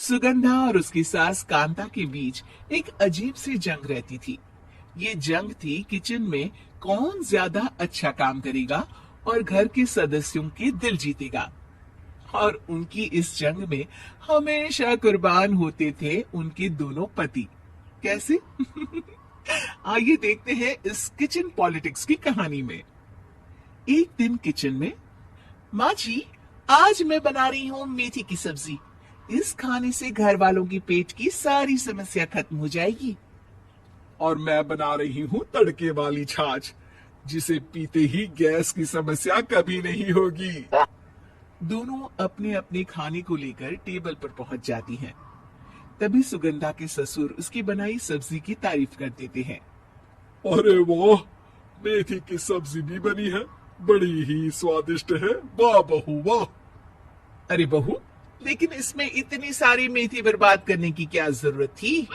सुगंधा और उसकी सास कांता के बीच एक अजीब सी जंग रहती थी। ये जंग थी किचन में कौन ज्यादा अच्छा काम करेगा और घर के सदस्यों के दिल जीतेगा। और उनकी इस जंग में हमेशा कुर्बान होते थे उनके दोनों पति। कैसे? आइए देखते हैं इस किचन पॉलिटिक्स की कहानी में। एक दिन किचन में, माँ जी, आज मैं बना रही हूँ मेथी की सब्जी। इस खाने से घर वालों की पेट की सारी समस्या खत्म हो जाएगी। और मैं बना रही हूँ तड़के वाली छाछ, जिसे पीते ही गैस की समस्या कभी नहीं होगी। दोनों अपने अपने खाने को लेकर टेबल पर पहुंच जाती हैं। तभी सुगंधा के ससुर उसकी बनाई सब्जी की तारीफ कर देते हैं। अरे वाह, मेथी की सब्जी भी बनी है, बड़ी ही स्वादिष्ट है। वाह बहू वाह। अरे बहू, लेकिन इसमें इतनी सारी मेथी बर्बाद करने की क्या जरूरत थी?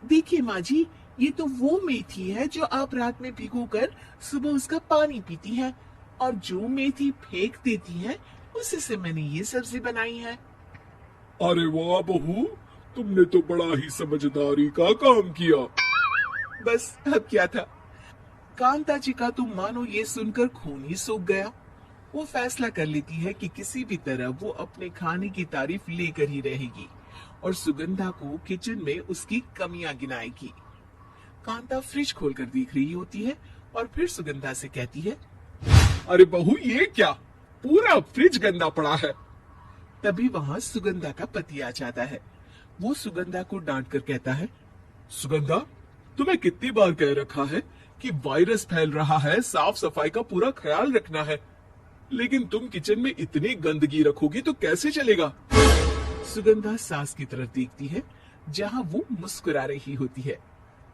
देखिए माँ जी, ये तो वो मेथी है जो आप रात में भिगोकर सुबह उसका पानी पीती हैं, और जो मेथी फेंक देती हैं, उसी से मैंने ये सब्जी बनाई है। अरे वाह बहू, तुमने तो बड़ा ही समझदारी का काम किया। बस अब क्या था, कांता जी का तो मानो ये सुनकर खून ही सूख गया। वो फैसला कर लेती है कि किसी भी तरह वो अपने खाने की तारीफ लेकर ही रहेगी और सुगंधा को किचन में उसकी कमियां गिनाएगी। कांता फ्रिज खोलकर देख रही होती है और फिर सुगंधा से कहती है, अरे बहू, ये क्या, पूरा फ्रिज गंदा पड़ा है। तभी वहां सुगंधा का पति आ जाता है। वो सुगंधा को डांट कर कहता है, सुगंधा, तुम्हें कितनी बार कह रखा है कि वायरस फैल रहा है, साफ सफाई का पूरा ख्याल रखना है, लेकिन तुम किचन में इतनी गंदगी रखोगी तो कैसे चलेगा। सुगंधा सास की तरफ देखती है जहां वो मुस्कुरा रही होती है।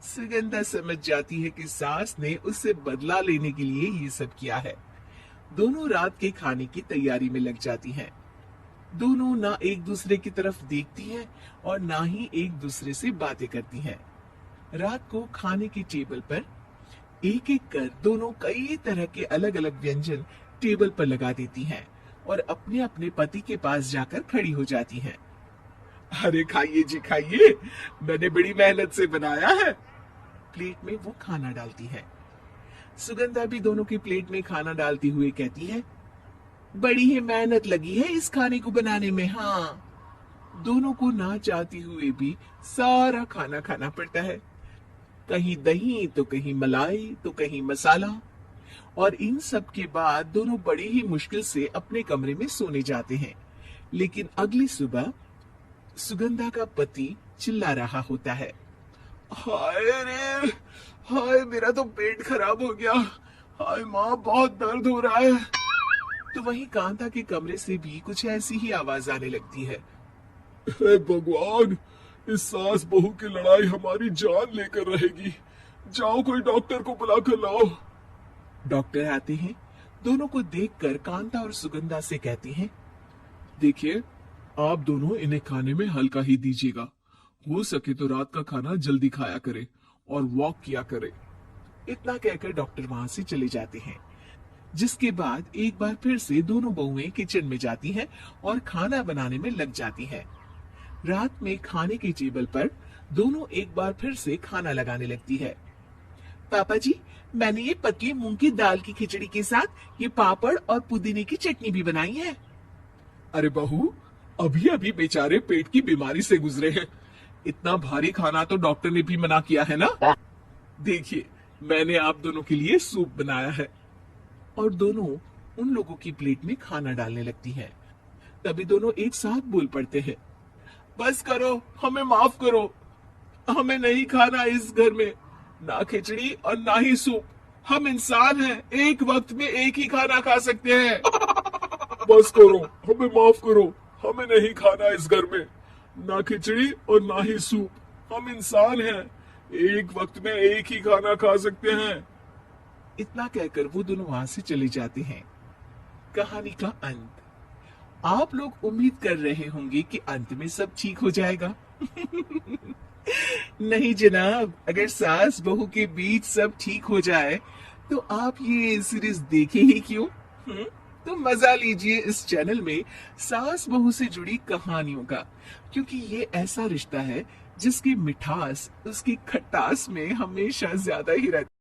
सुगंधा समझ जाती है कि सास ने उससे बदला लेने के लिए ये सब किया है। दोनों रात के खाने की तैयारी में लग जाती हैं। दोनों ना एक दूसरे की तरफ देखती हैं और ना ही एक दूसरे से बातें करती हैं। रात को खाने की टेबल पर एक एक कर दोनों कई तरह के अलग अलग व्यंजन टेबल पर लगा देती हैं और अपने अपने पति के पास जाकर खड़ी हो जाती हैं। अरे खाइए जी खाइए, मैंने बड़ी मेहनत से बनाया है। प्लेट में वो खाना डालती है। सुगंधा भी दोनों की प्लेट में खाना डालती हुए कहती है, बड़ी ही मेहनत लगी है इस खाने को बनाने में। हाँ, दोनों को ना चाहते हुए भी सारा खाना खाना पड़ता है। कहीं दही तो कहीं मलाई तो कहीं मसाला। और इन सब के बाद दोनों बड़ी ही मुश्किल से अपने कमरे में सोने जाते हैं। लेकिन अगली सुबह सुगंधा का पति चिल्ला रहा होता है, हाय रे, हाय मेरा तो पेट खराब हो गया। हाय माँ, बहुत दर्द हो रहा है। तो वहीं कांता के कमरे से भी कुछ ऐसी ही आवाज आने लगती है। हे भगवान, इस सास बहू की लड़ाई हमारी जान लेकर रहेगी। जाओ कोई डॉक्टर को बुला कर लाओ। डॉक्टर आते हैं। दोनों को देखकर कांता और सुगंधा से कहते हैं, देखिए, आप दोनों इन्हें खाने में हल्का ही दीजिएगा। हो सके तो रात का खाना जल्दी खाया करे और वॉक किया करे। इतना कहकर डॉक्टर वहां से चले जाते हैं। जिसके बाद एक बार फिर से दोनों बहुएं किचन में जाती हैं और खाना बनाने में लग जाती हैं। रात में खाने की टेबल पर दोनों एक बार फिर से खाना लगाने लगती है। पापा जी, मैंने ये पतली मूंग की दाल की खिचड़ी के साथ ये पापड़ और पुदीने की चटनी भी बनाई है। अरे बहू, अभी अभी बेचारे पेट की बीमारी से गुजरे हैं। इतना भारी खाना तो डॉक्टर ने भी मना किया है ना। देखिए, मैंने आप दोनों के लिए सूप बनाया है। और दोनों उन लोगों की प्लेट में खाना डालने लगती हैं। तभी दोनों एक साथ बोल पड़ते हैं, बस करो, हमें माफ करो। हमें नहीं खाना इस घर में, ना खिचड़ी और ना ही सूप। हम इंसान हैं, एक वक्त में एक ही खाना खा सकते हैं। बस करो, हमें माफ करो। हमें नहीं खाना इस घर में, ना खिचड़ी और ना ही सूप। हम इंसान हैं, एक वक्त में एक ही खाना खा सकते हैं। इतना कहकर वो दोनों वहां से चले जाते हैं। कहानी का अंत। आप लोग उम्मीद कर रहे होंगे कि अंत में सब ठीक हो जाएगा। नहीं जनाब, अगर सास बहू के बीच सब ठीक हो जाए तो आप ये सीरीज देखे ही क्यों? तो मजा लीजिए इस चैनल में सास बहू से जुड़ी कहानियों का, क्योंकि ये ऐसा रिश्ता है जिसकी मिठास उसकी खटास में हमेशा ज्यादा ही रहती है।